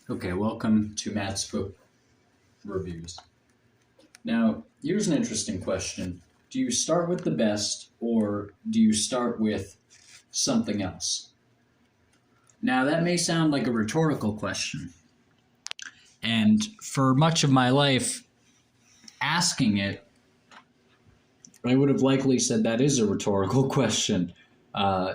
Okay, welcome to Matt's Book Reviews. Now, here's an interesting question. Do you start with the best or do you start with something else? Now, that may sound like a rhetorical question. And for much of my life, asking it, I would have likely said that is a rhetorical question.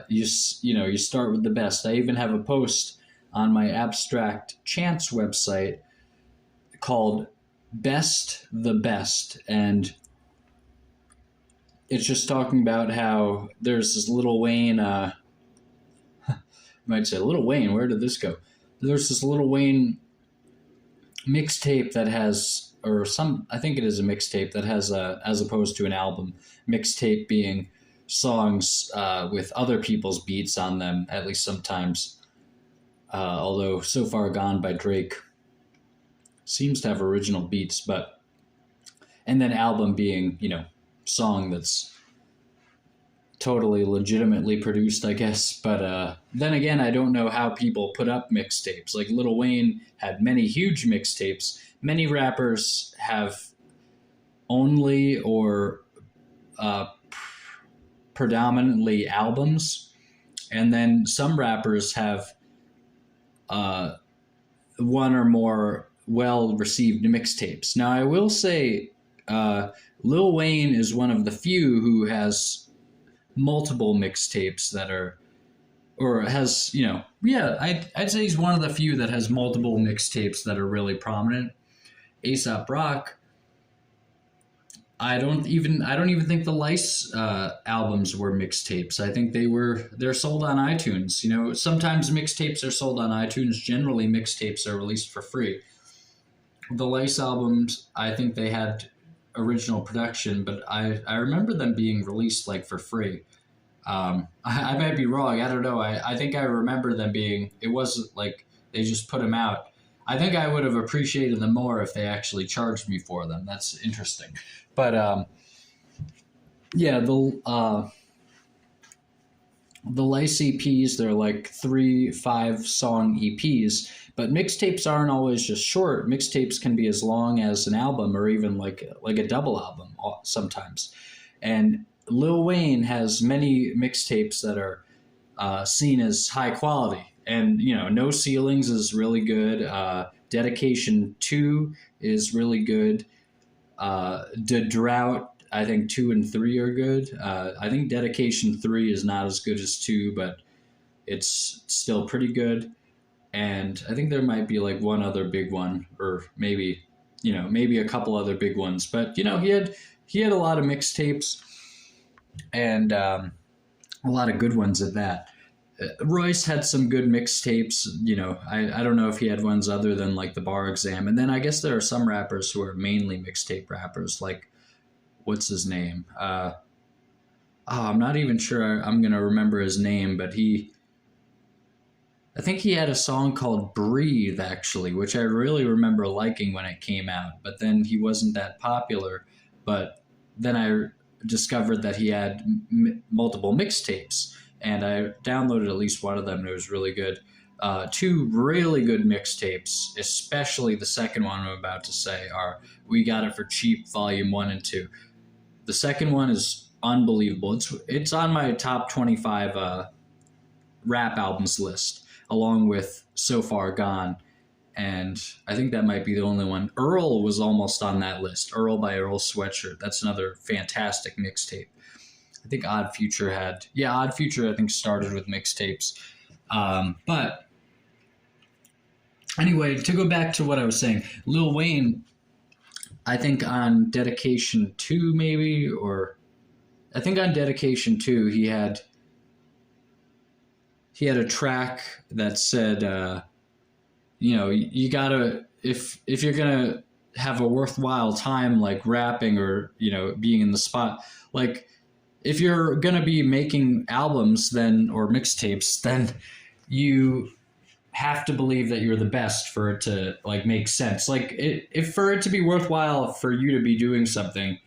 You start with the best. I even have a post on my Abstract Chants website called Best the Best, and it's just talking about how there's this Lil Wayne, you might say, Lil Wayne, where did this go? There's this Lil Wayne mixtape that has, I think it is a mixtape that has, as opposed to an album, mixtape being songs with other people's beats on them, at least sometimes. Although So Far Gone by Drake seems to have original beats, and then album being, song that's totally legitimately produced, I guess. But then again, I don't know how people put up mixtapes. Like Lil Wayne had many huge mixtapes. Many rappers have only or predominantly albums. And then some rappers have one or more well-received mixtapes. Now, I will say Lil Wayne is one of the few who has multiple mixtapes that are, or has, I'd say he's one of the few that has multiple mixtapes that are really prominent. A$AP Rock, I don't even think the Lice albums were mixtapes. I think they're sold on iTunes. Sometimes mixtapes are sold on iTunes. Generally, mixtapes are released for free. The Lice albums, I think they had original production, but I remember them being released like for free. I might be wrong. I don't know. I think I remember them being. It wasn't like they just put them out. I think I would have appreciated them more if they actually charged me for them. That's interesting. But the Lice EPs, they're like 3-5 song EPs, but mixtapes aren't always just short. Mixtapes can be as long as an album or even like a double album sometimes. And Lil Wayne has many mixtapes that are seen as high quality. And, No Ceilings is really good. Dedication 2 is really good. The Drought, I think 2 and 3 are good. I think Dedication 3 is not as good as 2, but it's still pretty good. And I think there might be like one other big one, or maybe a couple other big ones. But he had a lot of mixtapes, and a lot of good ones at that. Royce had some good mixtapes. I don't know if he had ones other than like the Bar Exam. And then I guess there are some rappers who are mainly mixtape rappers, like what's his name? I'm not even sure I'm gonna remember his name, but I think he had a song called Breathe, actually, which I really remember liking when it came out. But then he wasn't that popular. But then I discovered that he had multiple mixtapes, and I downloaded at least one of them, and it was really good. 2 really good mixtapes, especially the second one I'm about to say, are We Got It For Cheap, Volume 1 and 2. The second one is unbelievable. It's on my top 25 rap albums list, along with So Far Gone, and I think that might be the only one. Earl was almost on that list. Earl by Earl Sweatshirt. That's another fantastic mixtape. I think Odd Future I think started with mixtapes. But anyway, to go back to what I was saying, Lil Wayne, I think on Dedication 2 maybe, or I think on Dedication 2 he had a track that said, you gotta, if you're gonna have a worthwhile time like rapping or, being in the spot, like if you're going to be making albums or mixtapes, then you have to believe that you're the best for it to like make sense. Like if for it to be worthwhile for you to be doing something,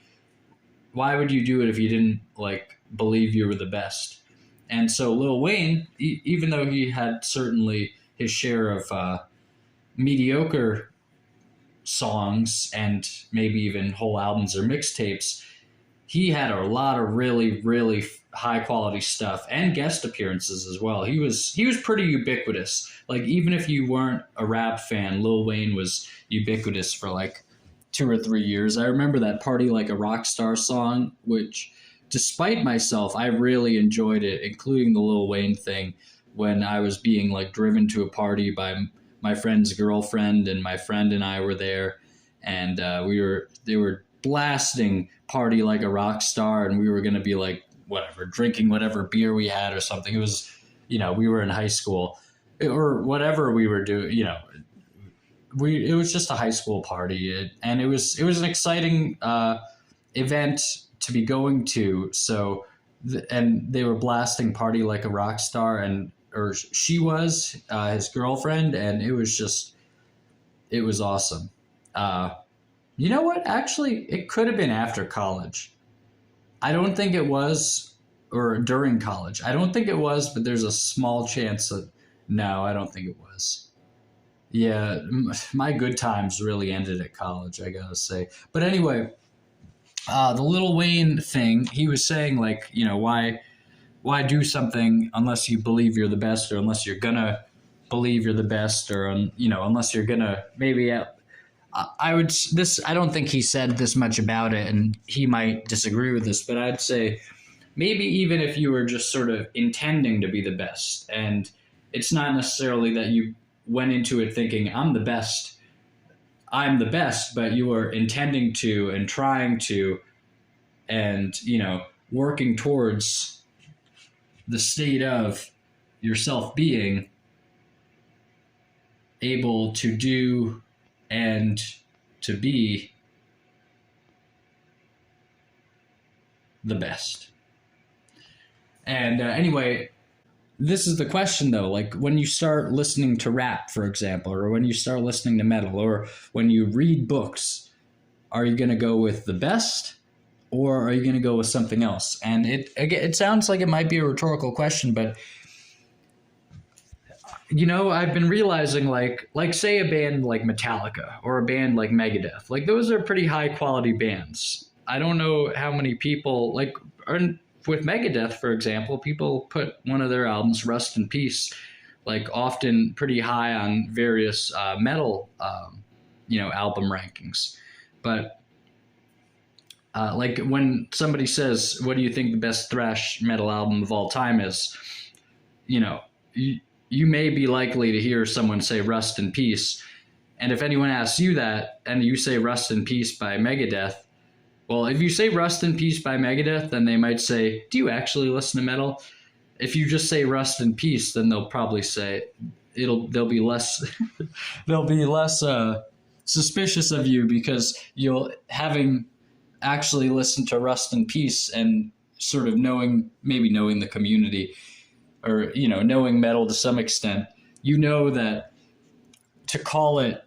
why would you do it if you didn't like believe you were the best? And so Lil Wayne, even though he had certainly his share of mediocre songs and maybe even whole albums or mixtapes, he had a lot of really, really high quality stuff and guest appearances as well. He was pretty ubiquitous. Like even if you weren't a rap fan, Lil Wayne was ubiquitous for like 2 or 3 years. I remember that Party Like a Rock Star song, which despite myself, I really enjoyed it, including the Lil Wayne thing when I was being like driven to a party by my friend's girlfriend, and my friend and I were there, and they were blasting Party Like a Rock Star, and we were going to be like whatever, drinking whatever beer we had or something. It was, we were in high school or whatever we were doing, it was just a high school party, and it was an exciting event to be going to. So, and they were blasting Party Like a Rock Star, or she was his girlfriend, and it was awesome. You know what? Actually, it could have been after college. I don't think it was, or during college. I don't think it was, but there's a small chance that, no, I don't think it was. Yeah, my good times really ended at college, I gotta say. But anyway, the Lil Wayne thing, he was saying like, why do something unless you believe you're the best, or unless you're gonna believe you're the best, or unless you're gonna maybe. I don't think he said this much about it, and he might disagree with this, but I'd say maybe even if you were just sort of intending to be the best, and it's not necessarily that you went into it thinking I'm the best, but you were intending to and trying to, and working towards the state of yourself being able to do and to be the best. And anyway, this is the question though, like when you start listening to rap, for example, or when you start listening to metal, or when you read books, are you going to go with the best, or are you going to go with something else? And it sounds like it might be a rhetorical question, but I've been realizing like say a band like Metallica or a band like Megadeth, like those are pretty high quality bands. I don't know how many people with Megadeth, for example, people put one of their albums, Rust in Peace, like often pretty high on various metal, album rankings. But like when somebody says, what do you think the best thrash metal album of all time is? You may be likely to hear someone say Rust in Peace. And if anyone asks you that and you say Rust in Peace by Megadeth, well, if you say Rust in Peace by Megadeth, then they might say, do you actually listen to metal? If you just say Rust in Peace, then they'll probably say they'll be less suspicious of you, because you'll having actually listened to Rust in Peace and sort of knowing the community, or knowing metal to some extent, that to call it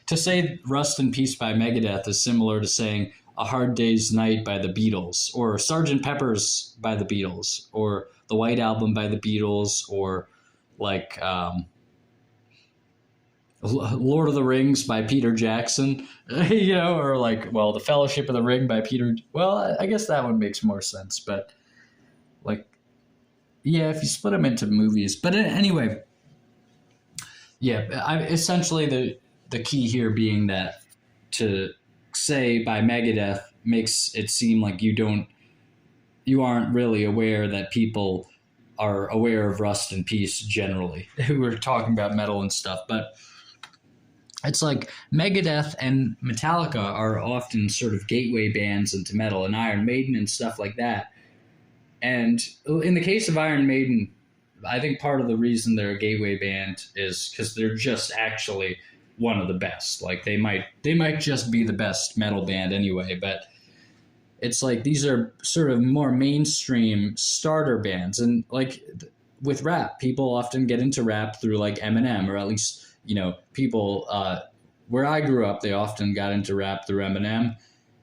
to say Rust in Peace by Megadeth is similar to saying A Hard Day's Night by the Beatles, or Sgt. Pepper's by the Beatles, or the White Album by the Beatles, or like Lord of the Rings by Peter Jackson, or like, well, The Fellowship of the Ring by Peter. Well, I guess that one makes more sense, but like, yeah, if you split them into movies. But anyway, yeah, essentially the key here being that to say by Megadeth makes it seem like you aren't really aware that people are aware of Rust in Peace generally, who are talking about metal and stuff. But it's like Megadeth and Metallica are often sort of gateway bands into metal, and Iron Maiden and stuff like that. And in the case of Iron Maiden, I think part of the reason they're a gateway band is because they're just actually one of the best. Like they might just be the best metal band anyway, but it's like these are sort of more mainstream starter bands. And like with rap, people often get into rap through like Eminem, or at least, people where I grew up, they often got into rap through Eminem.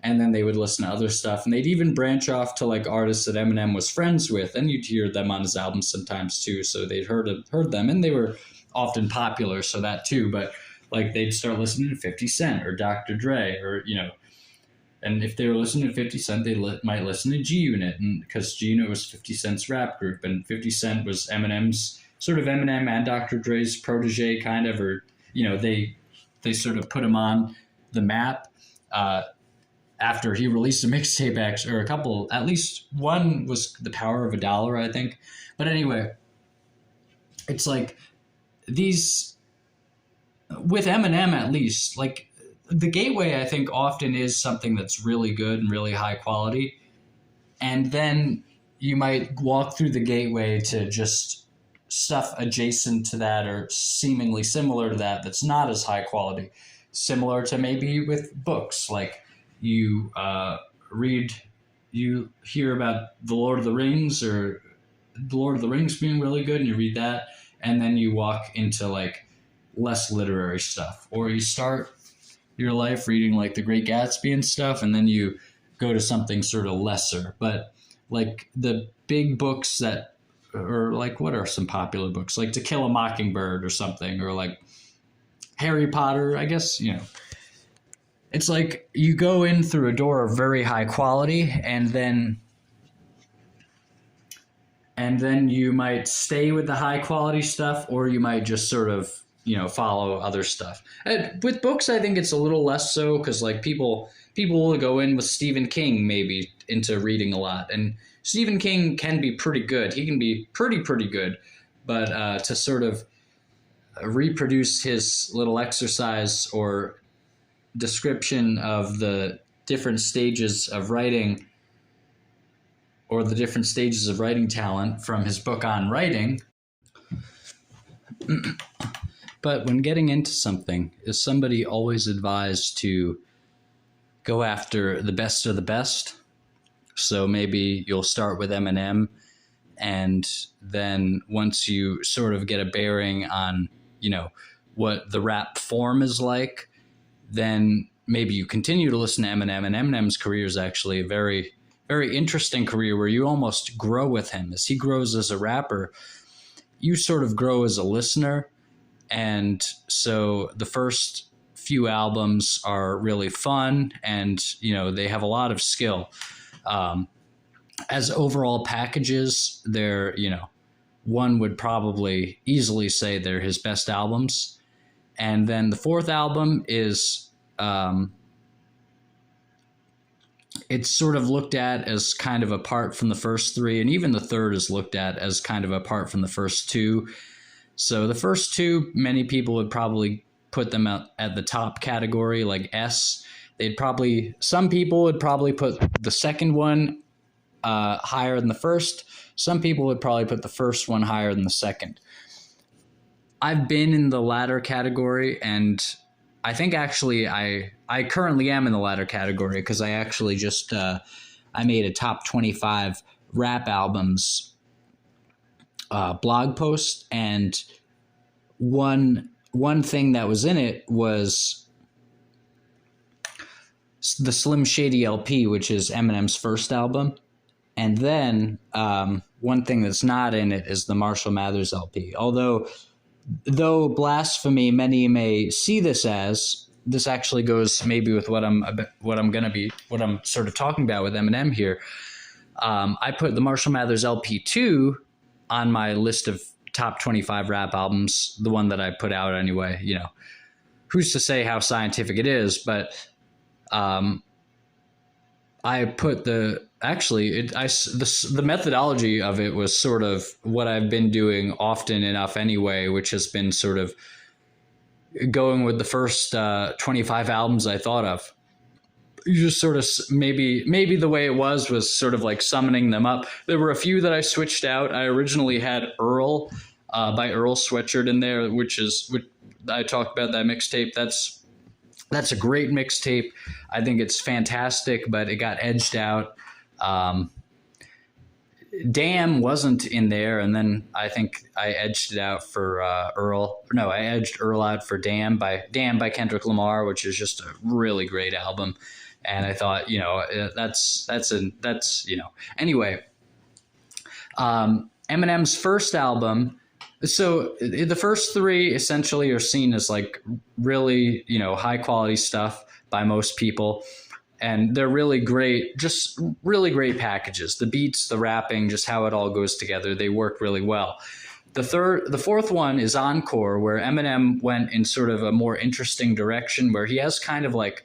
and then they would listen to other stuff, and they'd even branch off to like artists that Eminem was friends with, and you'd hear them on his albums sometimes too. So they'd heard them, and they were often popular, so that too. But like they'd start listening to 50 Cent or Dr. Dre, or and if they were listening to 50 Cent, they might listen to G Unit, and because G Unit was 50 Cent's rap group, and 50 Cent was Eminem's sort of Eminem and Dr. Dre's protege, kind of, or they sort of put him on the map. After he released a mixtape, actually, or a couple, at least one was The Power of a Dollar, I think. But anyway, it's like these, with Eminem at least, like the gateway, I think, often is something that's really good and really high quality. And then you might walk through the gateway to just stuff adjacent to that or seemingly similar to that that's not as high quality. Similar to maybe with books, like you hear about The Lord of the Rings, or The Lord of the Rings being really good, and you read that, and then you walk into like less literary stuff, or you start your life reading like The Great Gatsby and stuff, and then you go to something sort of lesser. But like the big books that, or like what are some popular books, like To Kill a Mockingbird or something, or like Harry Potter, I guess, it's like you go in through a door of very high quality, and then you might stay with the high quality stuff, or you might just sort of, follow other stuff. And with books, I think it's a little less so, because like people will go in with Stephen King maybe into reading a lot, and Stephen King can be pretty good. He can be pretty good, but to sort of reproduce his little exercise or description of the different stages of writing, or the different stages of writing talent from his book on writing. But when getting into something, is somebody always advised to go after the best of the best? So maybe you'll start with Eminem, and then once you sort of get a bearing on, what the rap form is like, then maybe you continue to listen to Eminem, and Eminem's career is actually a very, very interesting career where you almost grow with him. As he grows as a rapper, you sort of grow as a listener. And so the first few albums are really fun, and, they have a lot of skill. As overall packages, they're, one would probably easily say they're his best albums. And then the fourth album is, it's sort of looked at as kind of apart from the first three, and even the third is looked at as kind of apart from the first two. So the first two, many people would probably put them at the top category, like S. Some people would probably put the second one higher than the first. Some people would probably put the first one higher than the second. I've been in the latter category, and I think actually I currently am in the latter category, because I actually just I made a top 25 rap albums blog post, and one thing that was in it was the Slim Shady LP, which is Eminem's first album. And then one thing that's not in it is the Marshall Mathers LP. Though blasphemy, many may see this as, this actually goes maybe with what I'm sort of talking about with Eminem here. I put the Marshall Mathers LP2 on my list of top 25 rap albums, the one that I put out anyway. Who's to say how scientific it is, but I put the methodology of it was sort of what I've been doing often enough anyway, which has been sort of going with the first 25 albums I thought of. You just sort of maybe the way it was sort of like summoning them up. There were a few that I switched out. I originally had Earl by Earl Sweatshirt in there, which I talked about that mixtape. That's a great mixtape. I think it's fantastic, but it got edged out. Damn wasn't in there, and then I think I edged it out for Earl. No, I edged Earl out for Damn by Kendrick Lamar, which is just a really great album. And I thought, anyway. Eminem's first album. So the first three essentially are seen as like really, high quality stuff by most people. And they're really great, just really great packages. The beats, the rapping, just how it all goes together. They work really well. The fourth one is Encore, where Eminem went in sort of a more interesting direction, where he has kind of like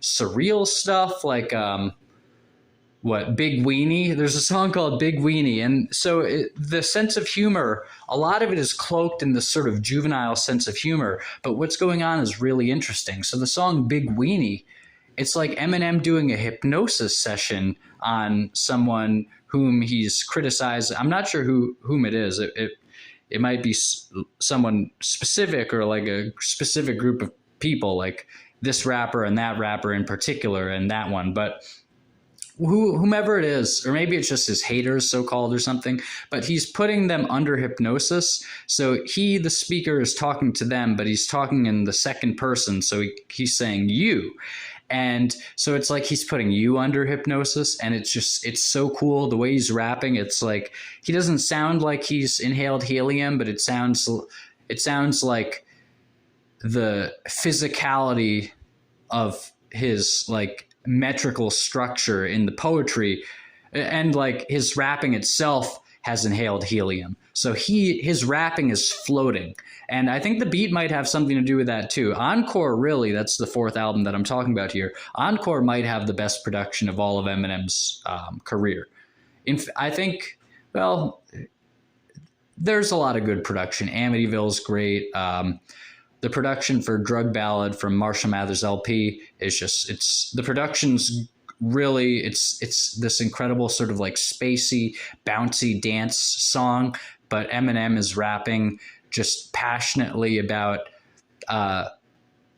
surreal stuff, like Big Weenie. There's a song called Big Weenie, and so the sense of humor, a lot of it is cloaked in this sort of juvenile sense of humor, but what's going on is really interesting. So the song Big Weenie, it's like Eminem doing a hypnosis session on someone whom he's criticized. I'm not sure whom it is. It might be someone specific, or like a specific group of people, like this rapper and that rapper in particular and that one. But whomever it is, or maybe it's just his haters, so-called, or something, but he's putting them under hypnosis. So the speaker, is talking to them, but he's talking in the second person. So he's saying you. And so it's like he's putting you under hypnosis, and it's so cool the way he's rapping. It's like he doesn't sound like he's inhaled helium, but it sounds like the physicality of his like metrical structure in the poetry, and like his rapping itself has inhaled helium. So his rapping is floating. And I think the beat might have something to do with that too. Encore, really, that's the fourth album that I'm talking about here. Encore might have the best production of all of Eminem's career. I think, well, there's a lot of good production. Amityville's great. The production for Drug Ballad from Marshall Mathers LP is the production's really, it's this incredible sort of like spacey, bouncy dance song, but Eminem is rapping just passionately about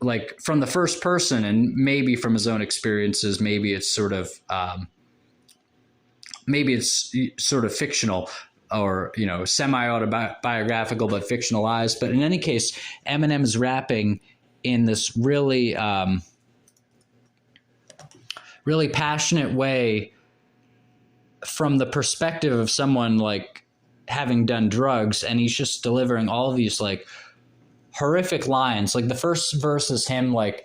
like from the first person, and maybe from his own experiences. Maybe it's sort of fictional, or semi-autobiographical but fictionalized. But in any case, Eminem is rapping in this really really passionate way from the perspective of someone like having done drugs, and he's just delivering all of these like horrific lines. Like the first verse is him, like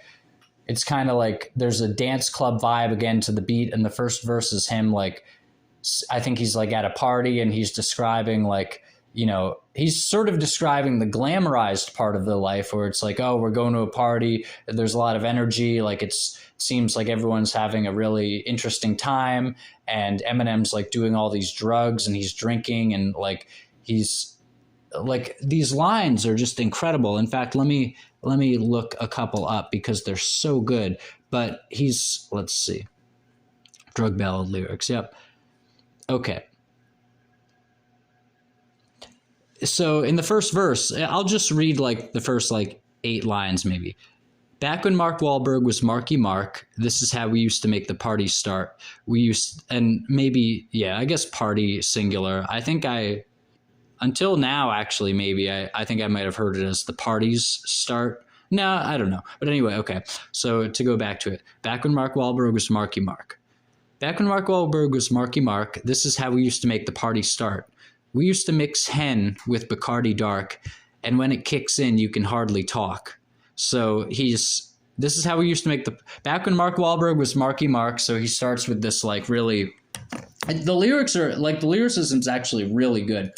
it's kind of like there's a dance club vibe again to the beat, and the first verse is him like, I think he's like at a party, and he's describing like, he's sort of describing the glamorized part of the life, where it's like, oh, we're going to a party, there's a lot of energy, like it seems like everyone's having a really interesting time, and Eminem's like doing all these drugs, and he's drinking, and like he's like, these lines are just incredible. In fact, let me look a couple up because they're so good. But let's see, Drug Ballad lyrics. Yep. Okay. So in the first verse, I'll just read like the first like 8 lines maybe. Back when Mark Wahlberg was Marky Mark, this is how we used to make the party start. And maybe, I guess party singular. I think until now, actually, maybe I think I might have heard it as the parties start. No, I don't know. But anyway, okay. So to go back to it. Back when Mark Wahlberg was Marky Mark. Back when Mark Wahlberg was Marky Mark, this is how we used to make the party start. We used to mix hen with Bacardi Dark, and when it kicks in, you can hardly talk. So this is how we used to make back when Mark Wahlberg was Marky Mark. So he starts with this like really, the lyricism's actually really good.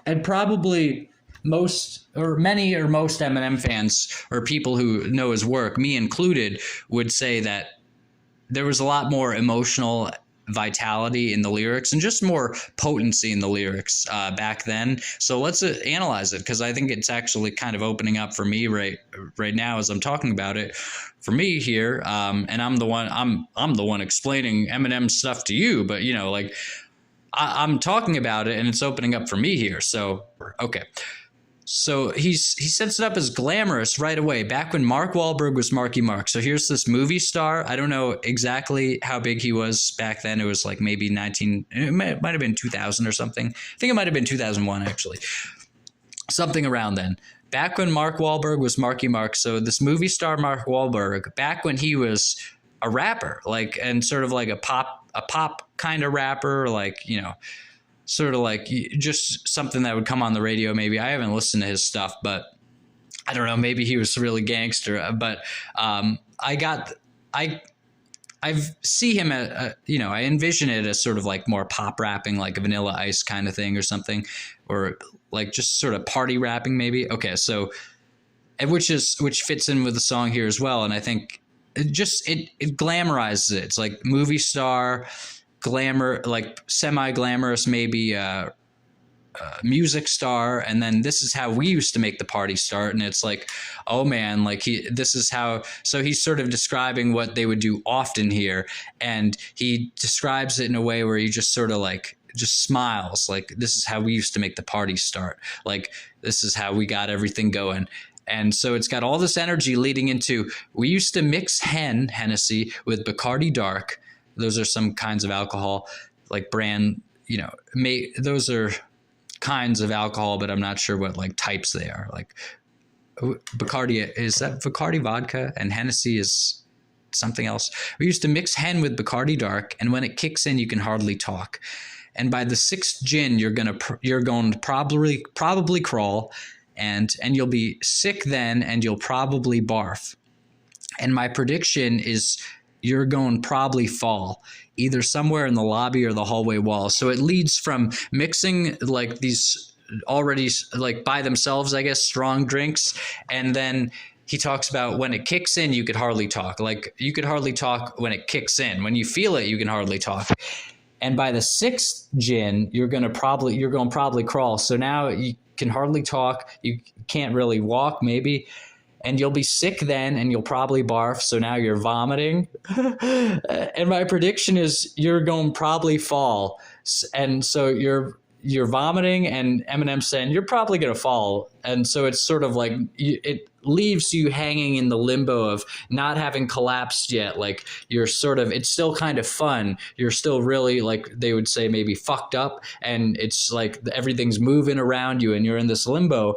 And probably most Eminem fans, or people who know his work, me included, would say that there was a lot more emotional vitality in the lyrics and just more potency in the lyrics back then. So let's analyze it, because I think it's actually kind of opening up for me right now as I'm talking about it. For me here, and I'm the one explaining Eminem stuff to you, but I'm talking about it and it's opening up for me here. So okay. So he sets it up as glamorous right away, back when Mark Wahlberg was Marky Mark. So here's this movie star. I don't know exactly how big he was back then. It was like maybe it might have been 2000 or something. I think it might have been 2001, actually. something around then. Back when Mark Wahlberg was Marky Mark, so this movie star Mark Wahlberg, back when he was a rapper, like, and sort of like a pop kind of rapper, like, you know, sort of like just something that would come on the radio. Maybe I haven't listened to his stuff, but I don't know. Maybe he was really gangster. But I see him at, you know, I envision it as sort of like more pop rapping, like a Vanilla Ice kind of thing or something, or like just sort of party rapping maybe. Okay, so which fits in with the song here as well, and I think it glamorizes it. It's like movie star, glamour, like semi-glamorous maybe, music star, and then this is how we used to make the party start, and it's like, oh man, like this is how. So he's sort of describing what they would do often here, and he describes it in a way where he just sort of like just smiles, like this is how we used to make the party start, like this is how we got everything going. And so it's got all this energy leading into, we used to mix Hennessy with Bacardi Dark. Those are some kinds of alcohol, like brand, you know, those are kinds of alcohol, but I'm not sure what like types they are. Like Bacardi, is that Bacardi vodka, and Hennessy is something else. We used to mix Hen with Bacardi Dark, and when it kicks in, you can hardly talk. And by the sixth gin, you're going to probably crawl, and you'll be sick then, and you'll probably barf. And my prediction is you're going to probably fall, either somewhere in the lobby or the hallway wall. So it leads from mixing like these already like by themselves, I guess, strong drinks. And then he talks about when it kicks in, you could hardly talk. Like you could hardly talk when it kicks in. When you feel it, you can hardly talk. And by the sixth gin, you're going to probably crawl. So now you can hardly talk. You can't really walk maybe. And you'll be sick then, and you'll probably barf. So now you're vomiting. And my prediction is you're going to probably fall. And so you're vomiting, and Eminem's saying you're probably going to fall. And so it's sort of like it leaves you hanging in the limbo of not having collapsed yet. Like you're sort of, it's still kind of fun. You're still really, like they would say, maybe fucked up. And it's like everything's moving around you, and you're in this limbo.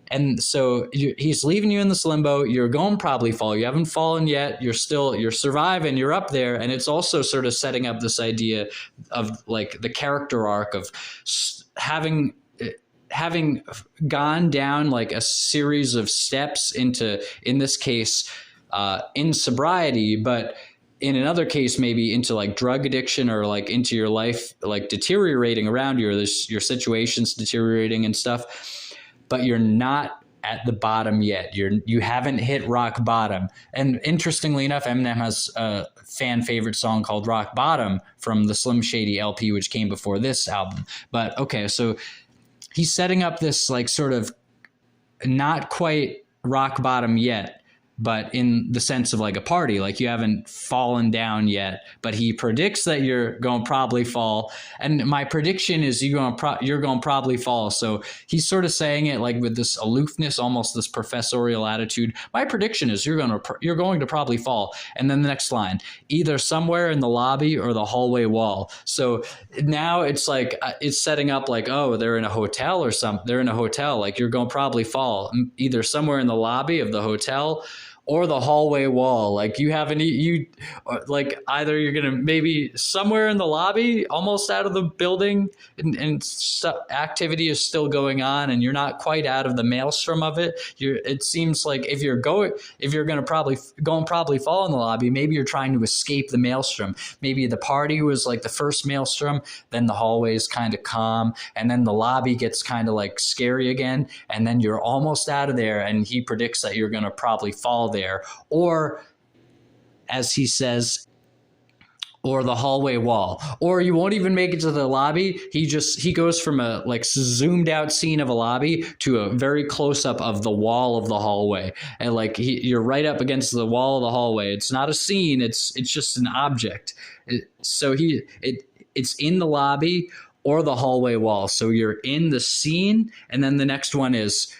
And so he's leaving you in this limbo. You're going to probably fall. You haven't fallen yet. You're surviving. You're up there. And it's also sort of setting up this idea of like the character arc of having gone down like a series of steps into, in this case, in sobriety, but in another case, maybe into like drug addiction, or like into your life, like deteriorating around you, or your situation's deteriorating and stuff. But you're not at the bottom yet. You haven't hit rock bottom. And interestingly enough, Eminem has a fan favorite song called Rock Bottom from the Slim Shady LP, which came before this album. But okay, so he's setting up this like sort of not quite rock bottom yet, but in the sense of like a party, like you haven't fallen down yet, but he predicts that you're going to probably fall. And my prediction is you're going to probably fall. So he's sort of saying it like with this aloofness, almost this professorial attitude. My prediction is you're going to probably fall. And then the next line, either somewhere in the lobby or the hallway wall. So now it's like, it's setting up like, oh, they're in a hotel or something. They're in a hotel. Like you're going to probably fall either somewhere in the lobby of the hotel or the hallway wall. Like like either you're going to maybe somewhere in the lobby, almost out of the building, and activity is still going on, and you're not quite out of the maelstrom of it. It seems like if you're going to probably fall in the lobby, maybe you're trying to escape the maelstrom. Maybe the party was like the first maelstrom, then the hallway is kind of calm, and then the lobby gets kind of like scary again, and then you're almost out of there, and he predicts that you're going to probably fall there, or as he says, or the hallway wall, or you won't even make it to the lobby. He goes from a like zoomed out scene of a lobby to a very close up of the wall of the hallway, and like you're right up against the wall of the hallway. It's not a scene, it's just an object. It's in the lobby or the hallway wall. So you're in the scene, and then the next one is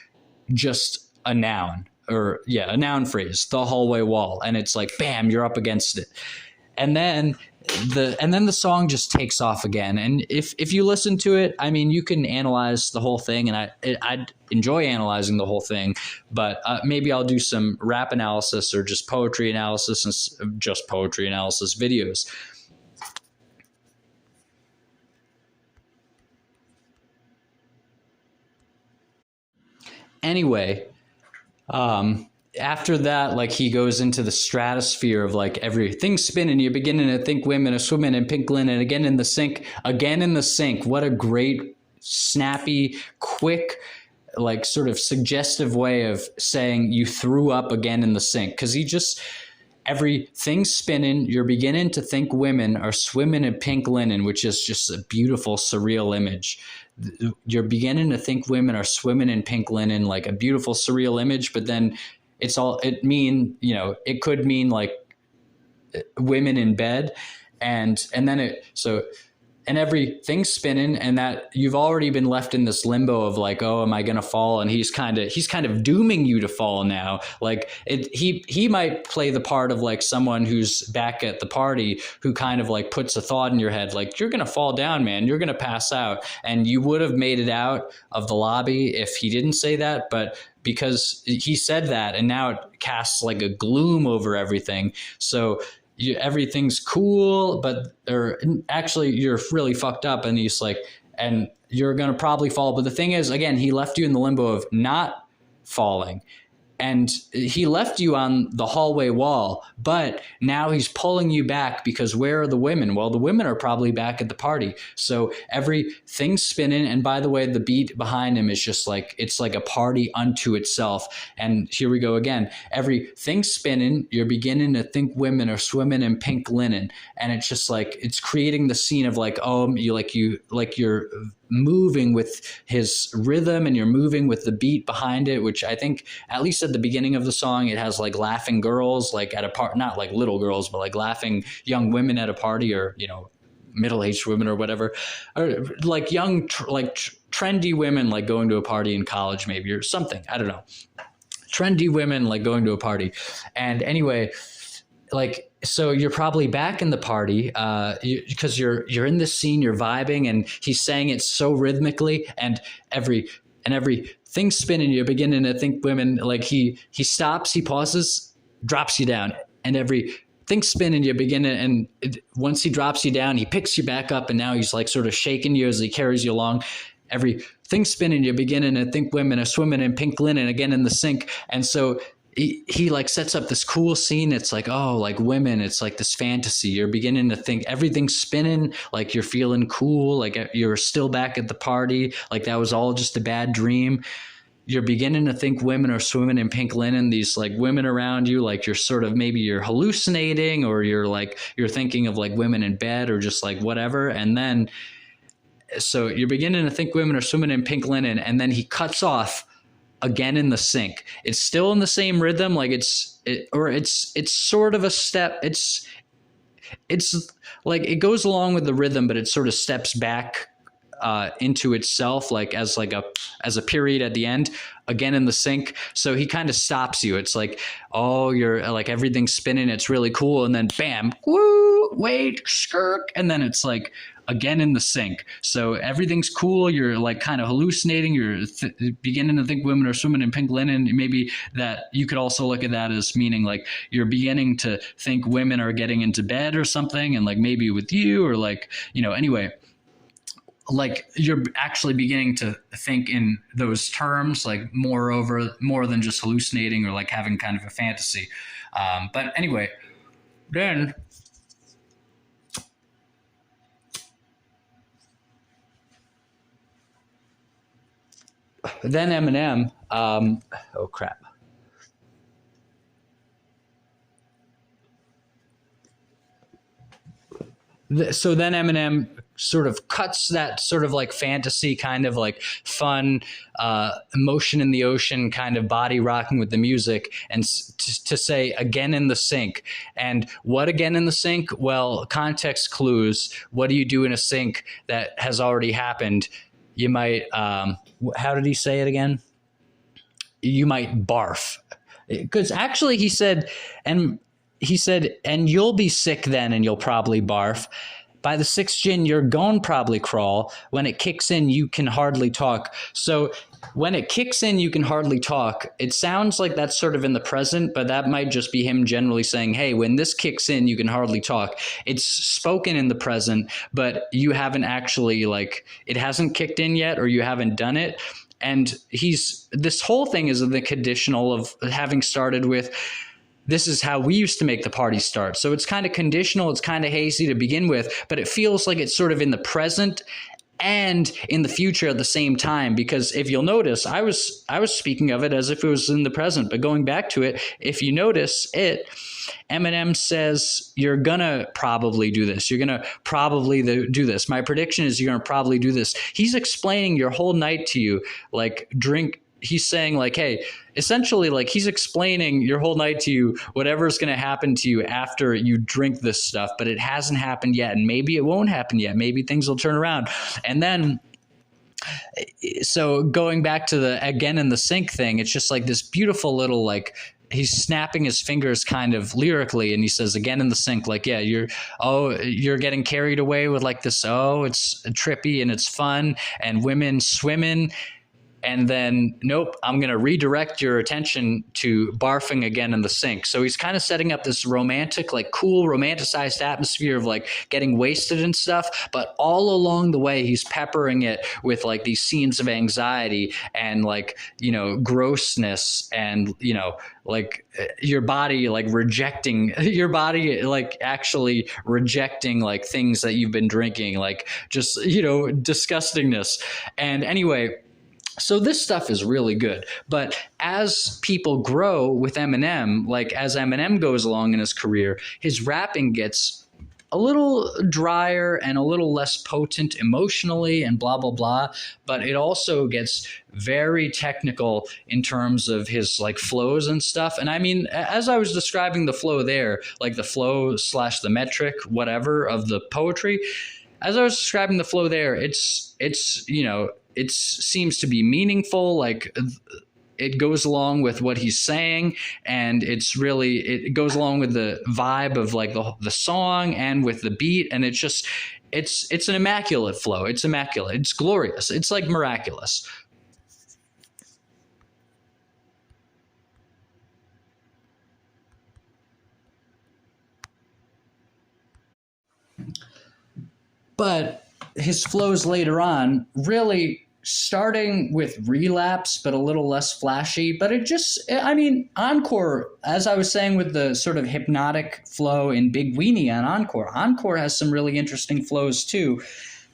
just a noun. Or yeah, a noun phrase, the hallway wall. And it's like, bam, you're up against it. And then and then the song just takes off again. And if you listen to it, I mean, you can analyze the whole thing, and I'd enjoy analyzing the whole thing, but maybe I'll do some rap analysis or just poetry analysis and just poetry analysis videos. Anyway, after that, like, he goes into the stratosphere of like everything spinning. You're beginning to think women are swimming in pink linen, again in the sink, again in the sink. What a great, snappy, quick, like sort of suggestive way of saying you threw up again in the sink. Because he just, everything's spinning. You're beginning to think women are swimming in pink linen, which is just a beautiful, surreal image. You're beginning to think women are swimming in pink linen, like a beautiful, surreal image, but then it could mean like women in bed, and then and everything's spinning, and that you've already been left in this limbo of like, oh, am I gonna fall? And he's kind of dooming you to fall now. Like he might play the part of like someone who's back at the party who kind of like puts a thought in your head, like, you're gonna fall down, man, you're gonna pass out. And you would have made it out of the lobby if he didn't say that, but because he said that, and now it casts like a gloom over everything. So everything's cool, or actually you're really fucked up, and he's like, and you're going to probably fall. But the thing is, again, he left you in the limbo of not falling. And he left you on the hallway wall, but now he's pulling you back, because where are the women? Well, the women are probably back at the party. So everything's spinning. And by the way, the beat behind him is just like, it's like a party unto itself. And here we go again. Everything's spinning. You're beginning to think women are swimming in pink linen. And it's just like, it's creating the scene of like, oh, you're moving with his rhythm, and you're moving with the beat behind it, which I think, at least at the beginning of the song, it has like laughing girls, like at a part, not like little girls, but like laughing young women at a party, or middle-aged women or whatever, or like young trendy women like going to a party in college maybe, or something, I don't know, trendy women like going to a party. And anyway, like, so you're probably back in the party because you're in this scene, you're vibing, and he's saying it so rhythmically, and everything's spinning. You're beginning to think women, like he stops, he pauses, drops you down, and everything's spinning. You're beginning, and once he drops you down, he picks you back up, and now he's like sort of shaking you as he carries you along. Everything's spinning. You're beginning to think women are swimming in pink linen, again in the sink. And so he like sets up this cool scene. It's like, oh, like women, it's like this fantasy. You're beginning to think everything's spinning, like you're feeling cool, like you're still back at the party, like that was all just a bad dream. You're beginning to think women are swimming in pink linen, these like women around you, like you're sort of, maybe you're hallucinating, or you're thinking of like women in bed, or just like whatever. And then, so you're beginning to think women are swimming in pink linen, and then he cuts off again in the sink. It's still in the same rhythm, like it's sort of a step. It's like it goes along with the rhythm, but it sort of steps back into itself, like as a period at the end, again in the sink. So he kind of stops you. It's like, oh, you're like, everything's spinning, it's really cool, and then bam, woo, wait, skirk, and then it's like again in the sink. So everything's cool, you're like kind of hallucinating, you're beginning to think women are swimming in pink linen. Maybe that you could also look at that as meaning like you're beginning to think women are getting into bed or something, and like maybe with you, or like, anyway, like you're actually beginning to think in those terms, like more than just hallucinating or like having kind of a fantasy. But anyway, then Eminem, oh crap. So then Eminem sort of cuts that sort of like fantasy, kind of like fun, emotion in the ocean, kind of body rocking with the music, and to say again in the sink. And what again in the sink? Well, context clues. What do you do in a sink that has already happened? You might, how did he say it again? You might barf. Because actually he said, and he said, and you'll be sick then and you'll probably barf. By the sixth gin, you're going probably crawl. When it kicks in, you can hardly talk. So when it kicks in, you can hardly talk. It sounds like that's sort of in the present, but that might just be him generally saying, hey, when this kicks in, you can hardly talk. It's spoken in the present, but you haven't actually, like, it hasn't kicked in yet, or you haven't done it. And this whole thing is in the conditional of having started with, this is how we used to make the party start. So it's kind of conditional. It's kind of hazy to begin with, but it feels like it's sort of in the present and in the future at the same time. Because if you'll notice, I was speaking of it as if it was in the present, but going back to it, if you notice it, Eminem says, you're gonna probably do this. You're gonna probably do this. My prediction is you're gonna probably do this. He's explaining your whole night to you, like drink. He's saying like, hey, essentially like he's explaining your whole night to you, whatever's going to happen to you after you drink this stuff, but it hasn't happened yet. And maybe it won't happen yet. Maybe things will turn around. And then, so going back to the again in the sink thing, it's just like this beautiful little, like, he's snapping his fingers kind of lyrically, and he says again in the sink, like, yeah, you're getting carried away with like this, oh, it's trippy and it's fun and women swimming. And then, nope, I'm going to redirect your attention to barfing again in the sink. So he's kind of setting up this romantic, like cool, romanticized atmosphere of like getting wasted and stuff. But all along the way, he's peppering it with like these scenes of anxiety and like, you know, grossness and, you know, like your body, like rejecting your body, like actually rejecting like things that you've been drinking, like just, you know, disgustingness. And anyway, so this stuff is really good. But as people grow with Eminem, like as Eminem goes along in his career, his rapping gets a little drier and a little less potent emotionally and blah, blah, blah. But it also gets very technical in terms of his like flows and stuff. And I mean, as I was describing the flow there, like the flow / the metric, whatever of the poetry, as I was describing the flow there, it's, you know, it seems to be meaningful, like it goes along with what he's saying, and it's really, it goes along with the vibe of like the song and with the beat, and it's just, it's an immaculate flow. It's immaculate. It's glorious. It's like miraculous. But his flows later on really starting with Relapse, but a little less flashy. But it just, I mean, Encore, as I was saying with the sort of hypnotic flow in Big Weenie on Encore has some really interesting flows too.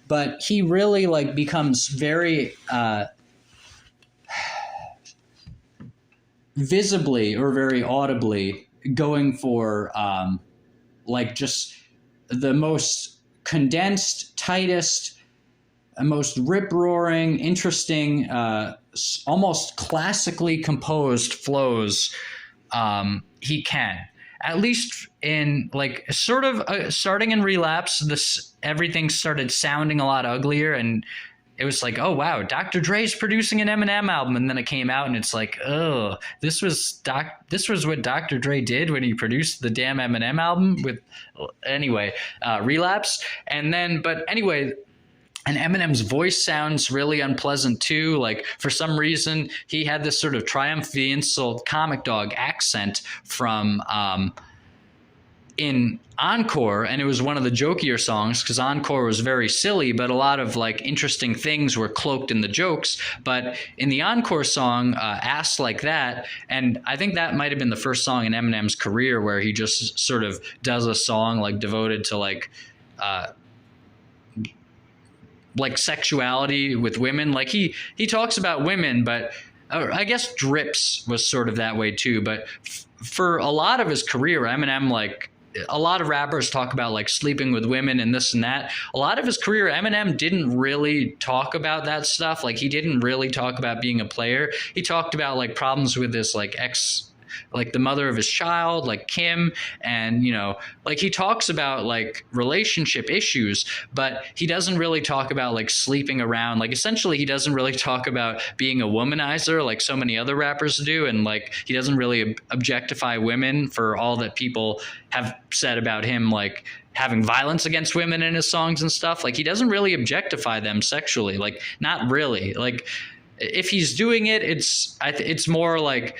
But he really like becomes very visibly or very audibly going for like just the most condensed, tightest, most rip-roaring, interesting, almost classically composed flows he can. At least in like sort of starting in Relapse, this everything started sounding a lot uglier, and it was like, oh wow, Dr. Dre's producing an Eminem album, and then it came out, and it's like, oh, this was what Dr. Dre did when he produced the damn Eminem album with, anyway, Relapse, and then, but anyway. And Eminem's voice sounds really unpleasant too. Like for some reason, he had this sort of triumphant comic dog accent from in Encore, and it was one of the jokier songs because Encore was very silly, but a lot of like interesting things were cloaked in the jokes. But in the Encore song, Ass Like That, and I think that might have been the first song in Eminem's career where he just sort of does a song like devoted to like sexuality with women. Like he talks about women, but I guess Drips was sort of that way too. But for a lot of his career, Eminem, like a lot of rappers talk about like sleeping with women and this and that. A lot of his career, Eminem didn't really talk about that stuff. Like he didn't really talk about being a player. He talked about like problems with his like like the mother of his child, like Kim, and like he talks about like relationship issues, but he doesn't really talk about like sleeping around. Like essentially he doesn't really talk about being a womanizer like so many other rappers do, and like he doesn't really objectify women for all that people have said about him, like having violence against women in his songs and stuff. Like he doesn't really objectify them sexually, like not really. Like if he's doing it, it's more like,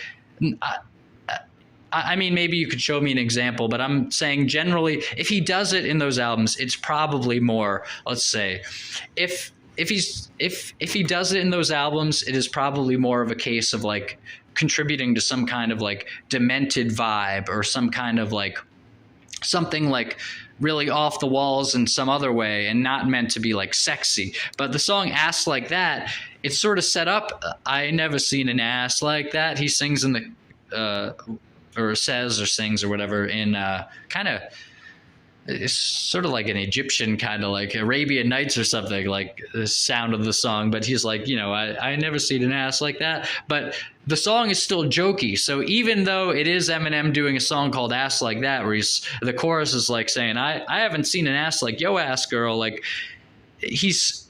I mean, maybe you could show me an example, but I'm saying generally, if he does it in those albums, it's probably more, let's say, if he does it in those albums, it is probably more of a case of like contributing to some kind of like demented vibe, or some kind of like something like really off the walls in some other way, and not meant to be like sexy. But the song Ass Like That, it's sort of set up, I never seen an ass like that. He sings in the or says or sings or whatever in kind of, it's sort of like an Egyptian kind of like Arabian Nights or something, like the sound of the song. But he's like, I never seen an ass like that. But the song is still jokey. So even though it is Eminem doing a song called Ass Like That, where the chorus is like saying, I haven't seen an ass like yo ass girl, like he's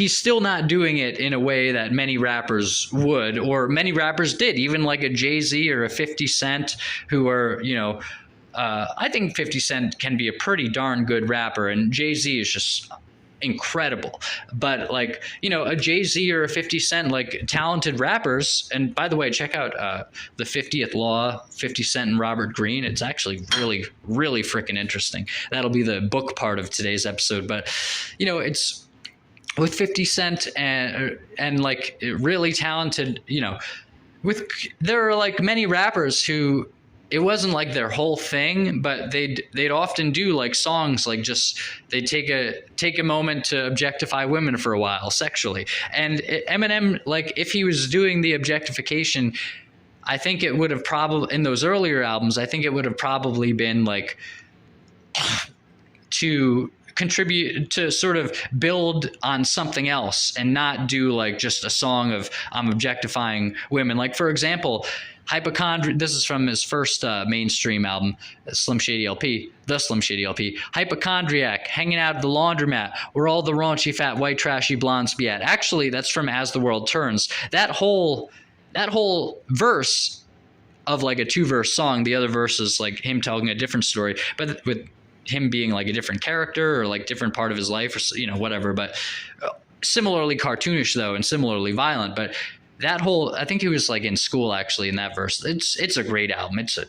still not doing it in a way that many rappers would, or many rappers did, even like a Jay-Z or a 50 Cent, who are, I think 50 Cent can be a pretty darn good rapper, and Jay-Z is just incredible. But like, a Jay-Z or a 50 Cent, like talented rappers. And by the way, check out the 50th Law, 50 Cent and Robert Greene. It's actually really, really freaking interesting. That'll be the book part of today's episode. But, it's with 50 Cent and like really talented, there are like many rappers who, it wasn't like their whole thing, but they'd often do like songs like just they'd take a moment to objectify women for a while sexually. And Eminem, like if he was doing the objectification, I think it would have probably, in those earlier albums, I think it would have probably been like to contribute to sort of build on something else, and not do like just a song of I'm objectifying women. Like for example, Hypochondriac, this is from his first mainstream album, the Slim Shady LP. Hypochondriac, hanging out at the laundromat, where all the raunchy, fat, white, trashy blondes be at. Actually, that's from As the World Turns. That whole verse of like a 2-verse song, the other verse is like him telling a different story, but with him being like a different character or like different part of his life, or whatever. But similarly cartoonish though, and similarly violent. But that whole, I think he was like in school actually in that verse. It's a great album. It's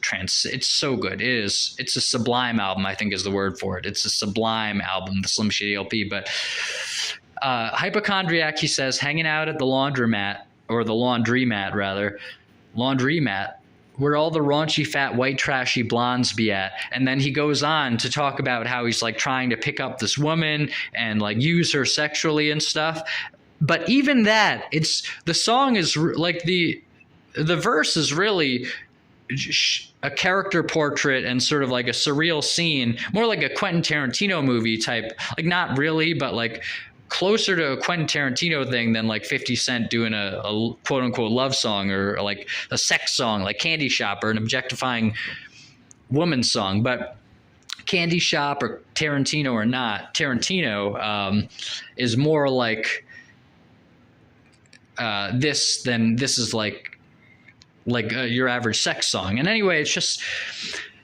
so good. It's a sublime album, I think is the word for it. It's a sublime album, the Slim Shady LP. But Hypochondriac, he says, hanging out at the laundromat, or the laundromat, where all the raunchy, fat, white, trashy blondes be at. And then he goes on to talk about how he's like trying to pick up this woman and like use her sexually and stuff. But even that, the song is like the verse is really a character portrait and sort of like a surreal scene, more like a Quentin Tarantino movie type, like not really, but like closer to a Quentin Tarantino thing than like 50 Cent doing a quote unquote love song, or like a sex song like Candy Shop, or an objectifying woman song. But Candy Shop, or Tarantino or not, Tarantino is more like this is like your average sex song. And anyway, it's just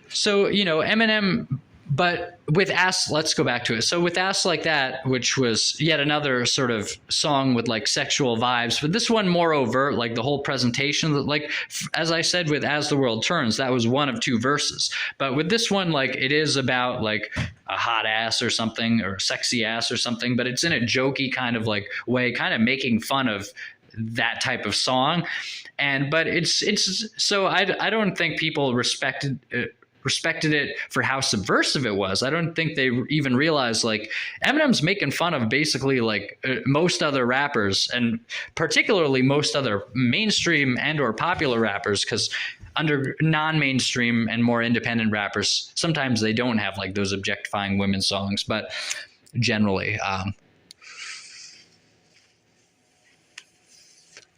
so, Eminem. But with let's go back to it. So with Ass Like That, which was yet another sort of song with like sexual vibes, but this one more overt, like the whole presentation, like as I said with As the World Turns, that was one of 2 verses. But with this one, like it is about like a hot ass or something, or a sexy ass or something, but it's in a jokey kind of like way, kind of making fun of that type of song. But it's so I don't think people respected it for how subversive it was. I don't think they even realized like Eminem's making fun of basically like most other rappers, and particularly most other mainstream and or popular rappers, because under non-mainstream and more independent rappers, sometimes they don't have like those objectifying women songs, but generally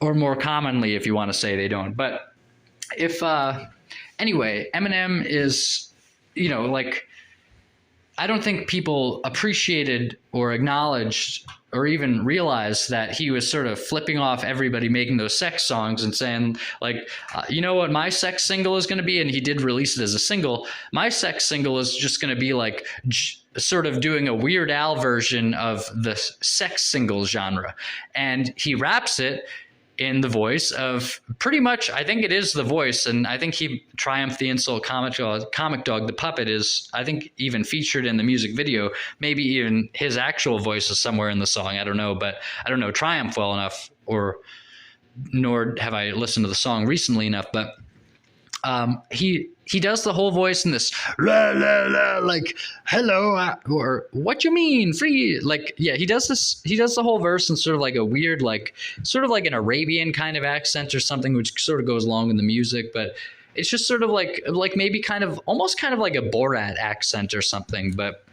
or more commonly, if you want to say, they don't. But if anyway, Eminem is, like, I don't think people appreciated or acknowledged or even realized that he was sort of flipping off everybody making those sex songs and saying, like, you know what my sex single is going to be? And he did release it as a single. My sex single is just going to be like sort of doing a Weird Al version of the sex single genre. And he raps it in the voice of pretty much, I think it is the voice, and I think he Triumph the Insult Comic Dog the puppet is, I think, even featured in the music video. Maybe even his actual voice is somewhere in the song. I don't know, but I don't know Triumph well enough, or nor have I listened to the song recently enough. But he does the whole voice in this la, la, la, like hello or what you mean free, like, yeah, he does the whole verse in sort of like a weird, like sort of like an Arabian kind of accent or something, which sort of goes along with the music, but it's just sort of like maybe kind of almost kind of like a Borat accent or something, but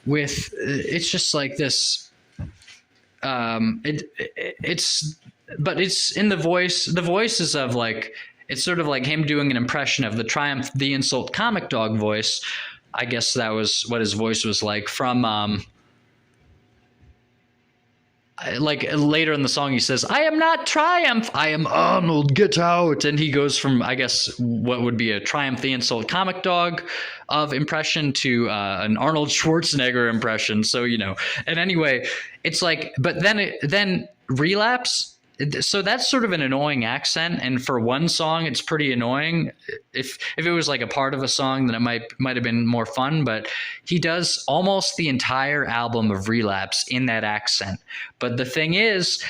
with it's just like this it's but it's in the voices of like, it's sort of like him doing an impression of the Triumph the Insult Comic Dog voice. I guess that was what his voice was like from like later in the song he says, I am not Triumph, I am Arnold, get out. And he goes from, I guess, what would be a Triumph the Insult Comic Dog of impression to an Arnold Schwarzenegger impression. So, and anyway, it's like, but then Relapse, so that's sort of an annoying accent, and for one song it's pretty annoying. If it was like a part of a song, then it might have been more fun, but he does almost the entire album of Relapse in that accent. But the thing is,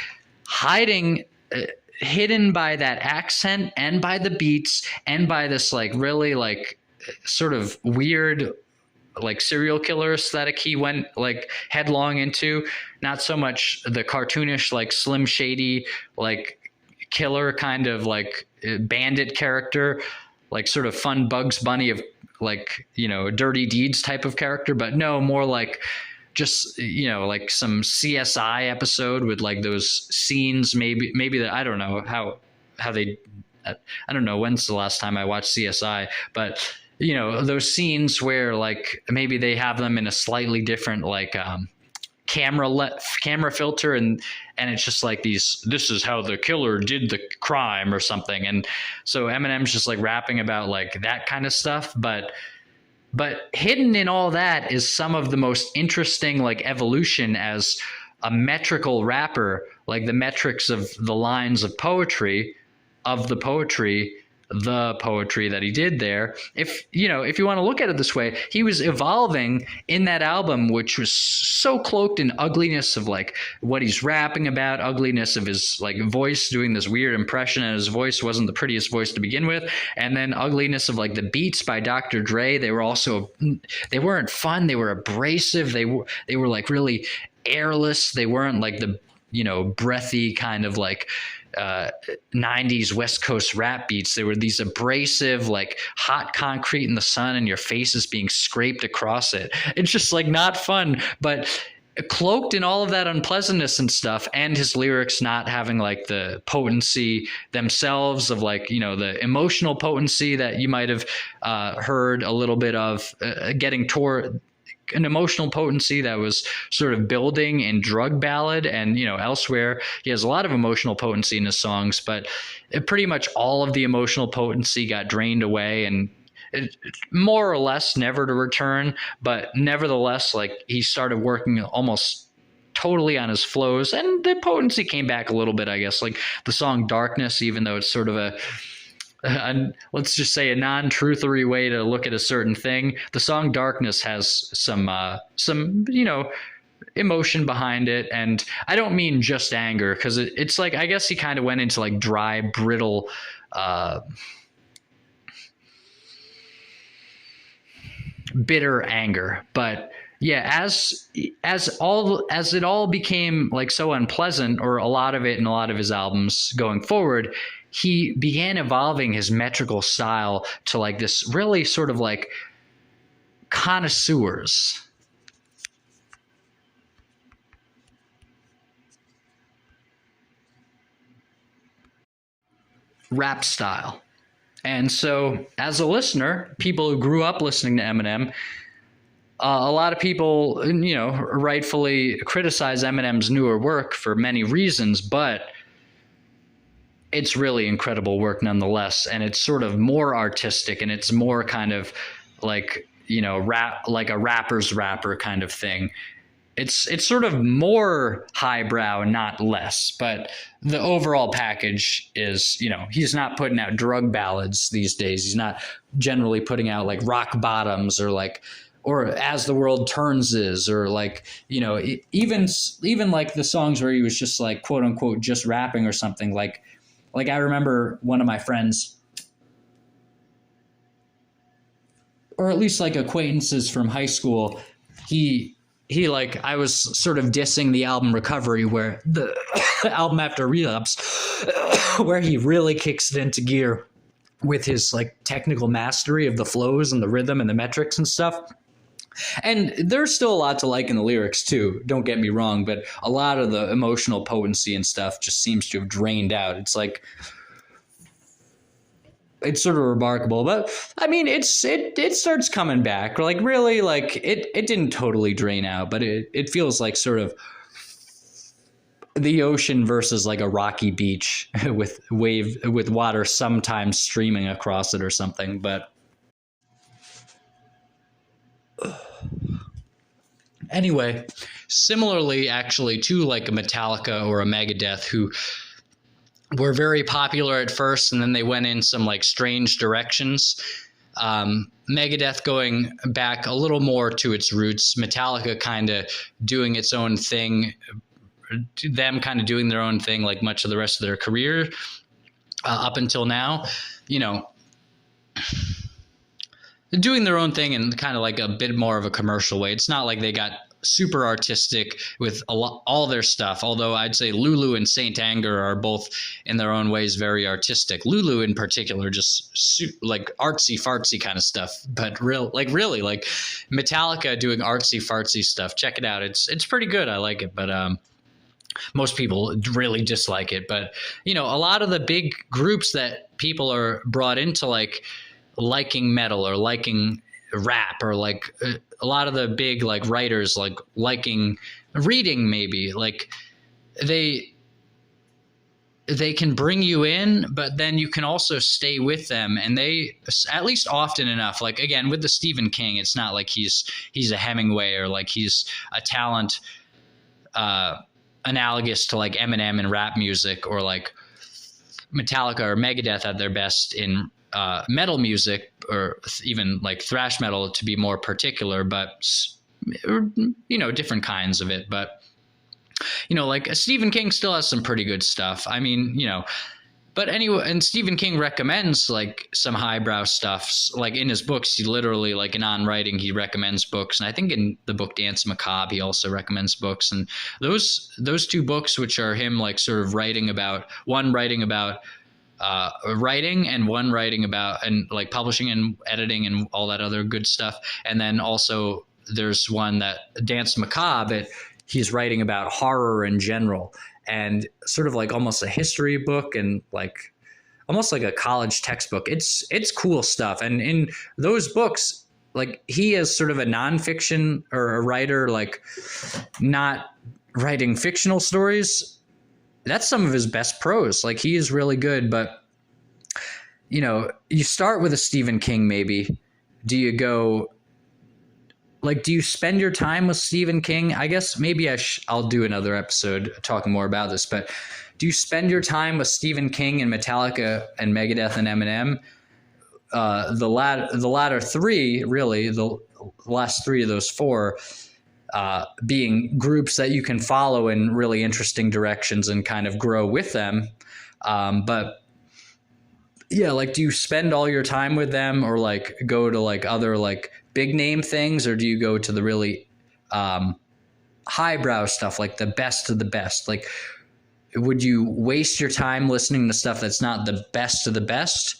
hidden by that accent and by the beats and by this like really like sort of weird like serial killer aesthetic he went like headlong into, not so much the cartoonish like Slim Shady like killer kind of like bandit character, like sort of fun Bugs Bunny of like, dirty deeds type of character, but no, more like just, like some CSI episode with like those scenes, maybe that, I don't know how they, I don't know when's the last time I watched CSI, but those scenes where like maybe they have them in a slightly different like camera filter, and it's just like this is how the killer did the crime or something. And so Eminem's just like rapping about like that kind of stuff, but hidden in all that is some of the most interesting like evolution as a metrical rapper, like the metrics of the lines of poetry, the poetry that he did there. If you want to look at it this way, he was evolving in that album, which was so cloaked in ugliness of like what he's rapping about, ugliness of his like voice doing this weird impression, and his voice wasn't the prettiest voice to begin with, and then ugliness of like the beats by Dr. Dre. They weren't fun, they were abrasive, they were like really airless, they weren't like the breathy kind of like 90s West Coast rap beats. They were these abrasive, like hot concrete in the sun and your face is being scraped across it. It's just like not fun, but cloaked in all of that unpleasantness and stuff, and his lyrics not having like the potency themselves of like, the emotional potency that you might have heard a little bit of, getting toward an emotional potency that was sort of building in Drug Ballad and elsewhere. He has a lot of emotional potency in his songs, but pretty much all of the emotional potency got drained away, and it, more or less never to return. But nevertheless, like he started working almost totally on his flows, and the potency came back a little bit, I guess. Like the song Darkness, even though it's sort of let's just say a non-truthery way to look at a certain thing, the song Darkness has some emotion behind it. And I don't mean just anger, because it's like, I guess he kind of went into like dry, brittle bitter anger. But yeah, as it all became like so unpleasant, or a lot of it in a lot of his albums going forward, he began evolving his metrical style to like this really sort of like connoisseurs. rap style. And so, as a listener, people who grew up listening to Eminem, a lot of people, rightfully criticize Eminem's newer work for many reasons, but it's really incredible work nonetheless. And it's sort of more artistic, and it's more kind of like, rap, like a rapper's rapper kind of thing. It's sort of more highbrow, not less, but the overall package is, he's not putting out drug ballads these days. He's not generally putting out like Rock Bottoms or As the World Turns is, or like, even like the songs where he was just like, quote unquote, just rapping or something. Like I remember one of my friends, or at least like acquaintances from high school, he like, I was sort of dissing the album Recovery, where the album after Relapse, where he really kicks it into gear with his like technical mastery of the flows and the rhythm and the metrics and stuff. And there's still a lot to like in the lyrics too, don't get me wrong, but a lot of the emotional potency and stuff just seems to have drained out. It's like, it's sort of remarkable, but I mean, it starts coming back. Like really, like it didn't totally drain out, but it feels like sort of the ocean versus like a rocky beach with water sometimes streaming across it or something. But anyway, similarly, actually, to like a Metallica or a Megadeth, who were very popular at first, and then they went in some like strange directions. Megadeth going back a little more to its roots, Metallica kind of doing its own thing, them kind of doing their own thing like much of the rest of their career up until now, doing their own thing in kind of like a bit more of a commercial way. It's not like they got super artistic with all their stuff, although I'd say Lulu and Saint Anger are both in their own ways very artistic. Lulu in particular, just like artsy fartsy kind of stuff, but really like Metallica doing artsy fartsy stuff. Check it out. It's pretty good. I like it, but most people really dislike it. But a lot of the big groups that people are brought into like liking metal or liking rap, or like a lot of the big like writers like liking reading, maybe like they can bring you in, but then you can also stay with them, and they, at least often enough, like again with the Stephen King, it's not like he's a Hemingway or like he's a talent analogous to like Eminem in rap music, or like Metallica or Megadeth at their best in metal music, or even like thrash metal to be more particular, but different kinds of it. But like Stephen King still has some pretty good stuff. I mean, but anyway, and Stephen King recommends like some highbrow stuff. Like in his books, he literally, like in On Writing, he recommends books, and I think in the book Dance Macabre, he also recommends books. And those two books, which are him like sort of writing about writing, and one writing about and like publishing and editing and all that other good stuff. And then also there's one that Dance Macabre, he's writing about horror in general, and sort of like almost a history book, and like almost like a college textbook. It's cool stuff. And in those books, like he is sort of a nonfiction or a writer, like not writing fictional stories. That's some of his best prose. Like he is really good. But you start with a Stephen King, maybe. Do you go like, do you spend your time with Stephen King? I guess maybe I'll do another episode talking more about this, but do you spend your time with Stephen King and Metallica and Megadeth and Eminem? The latter three, really, the last three of those four, being groups that you can follow in really interesting directions and kind of grow with them. But yeah, like, do you spend all your time with them, or like go to like other like big name things, or do you go to the really highbrow stuff, like the best of the best? Like, would you waste your time listening to stuff that's not the best of the best,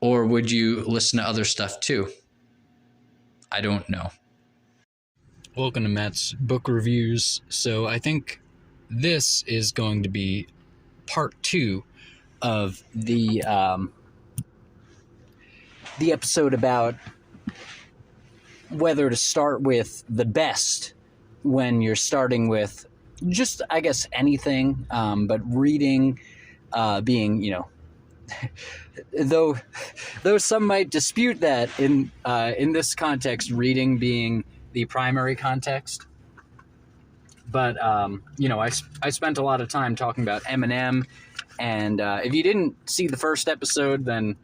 or would you listen to other stuff too? I don't know. Welcome to Matt's Book Reviews. So I think this is going to be part 2 of the episode about whether to start with the best when you're starting with just, I guess, anything, but reading being, though some might dispute that in this context, reading being the primary context. But I spent a lot of time talking about Eminem, and if you didn't see the first episode, then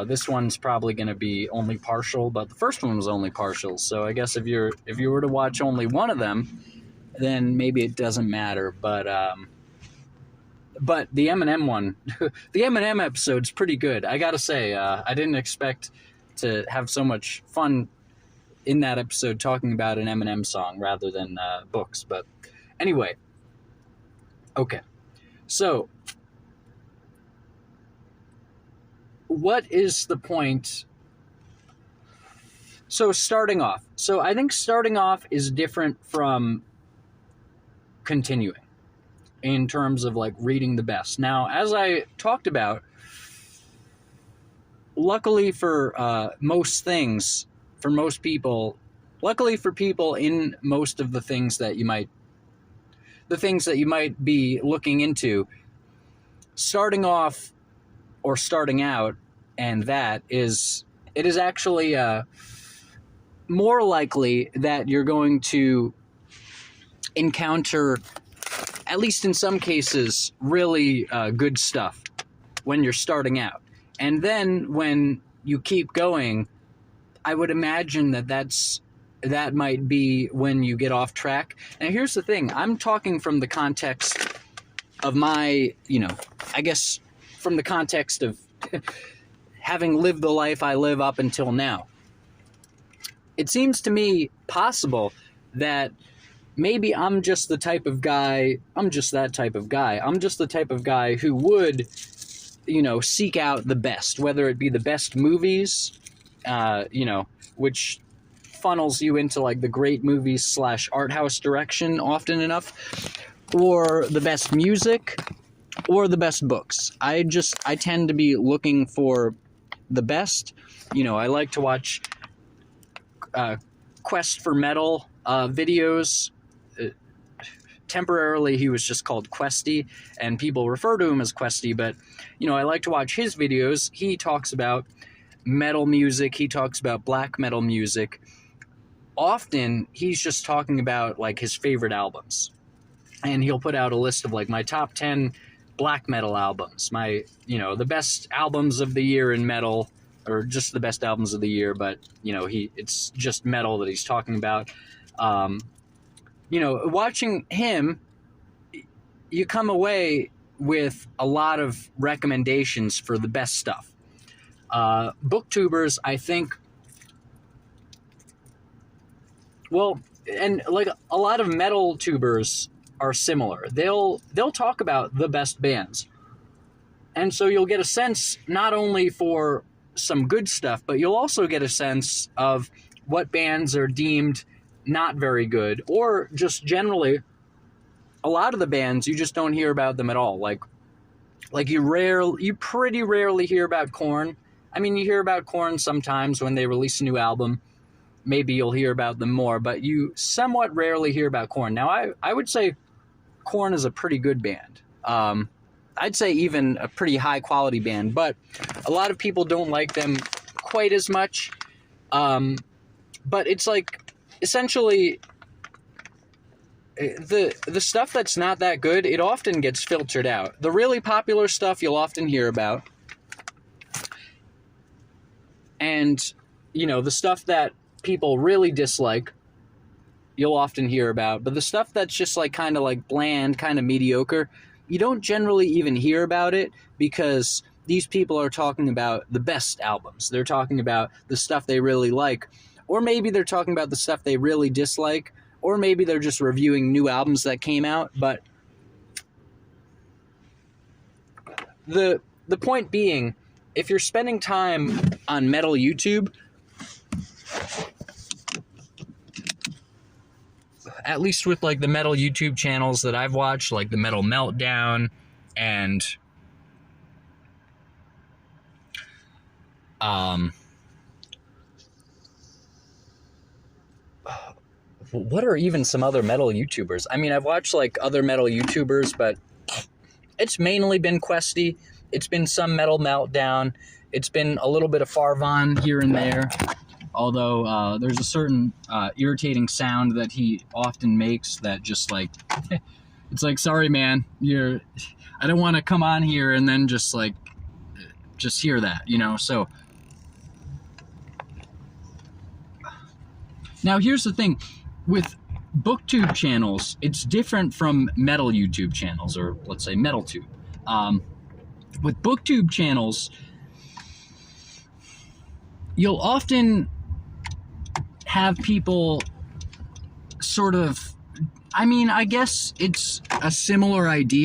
this one's probably going to be only partial. But the first one was only partial, so I guess if you were to watch only one of them, then maybe it doesn't matter. But the Eminem one, the Eminem episode's pretty good. I gotta say, I didn't expect to have so much fun in that episode talking about an Eminem song rather than books. But anyway, okay. So, what is the point? So, starting off. So, I think starting off is different from continuing in terms of like reading the best. Now, as I talked about, luckily for most things, for most people, luckily for people in most of the things that you might be looking into, starting off or starting out, and it is actually more likely that you're going to encounter, at least in some cases, really good stuff when you're starting out. And then when you keep going, I would imagine that might be when you get off track. Now, here's the thing. I'm talking from the context of my, I guess from the context of having lived the life I live up until now. It seems to me possible that maybe I'm just the type of guy, I'm just the type of guy who would, seek out the best, whether it be the best movies, which funnels you into like the great movies / art house direction often enough, or the best music, or the best books. I tend to be looking for the best. I like to watch Quest for Metal videos. Temporarily, he was just called Questy, and people refer to him as Questy, but, I like to watch his videos. He talks about metal music. He talks about black metal music. Often, he's just talking about, like, his favorite albums. And he'll put out a list of, like, my top 10 black metal albums, my, the best albums of the year in metal, or just the best albums of the year, but, it's just metal that he's talking about. Watching him, you come away with a lot of recommendations for the best stuff. Booktubers, I think, well, and like a lot of metal tubers are similar. They'll talk about the best bands. And so you'll get a sense not only for some good stuff, but you'll also get a sense of what bands are deemed not very good, or just generally a lot of the bands you just don't hear about them at all. Like you pretty rarely hear about Korn. I mean, you hear about Korn sometimes when they release a new album. Maybe you'll hear about them more, but you somewhat rarely hear about Korn. Now, I would say Korn is a pretty good band. I'd say even a pretty high quality band, but a lot of people don't like them quite as much. But it's like, essentially, the stuff that's not that good, it often gets filtered out. The really popular stuff you'll often hear about. And, the stuff that people really dislike, you'll often hear about. But the stuff that's just like kind of like bland, kind of mediocre, you don't generally even hear about it, because these people are talking about the best albums. They're talking about the stuff they really like. Or maybe they're talking about the stuff they really dislike. Or maybe they're just reviewing new albums that came out. But the point being, if you're spending time on metal YouTube, at least with like the metal YouTube channels that I've watched, like the Metal Meltdown and What are even some other metal YouTubers? I mean, I've watched like other metal YouTubers, but it's mainly been Questy. It's been some Metal Meltdown. It's been a little bit of Farvon here and there. Although there's a certain irritating sound that he often makes that just like, it's like, sorry, man, I don't want to come on here and then just hear that, you know? So now here's the thing with BookTube channels, it's different from metal YouTube channels, or let's say MetalTube. With BookTube channels, you'll often have people sort of, I mean, I guess it's a similar idea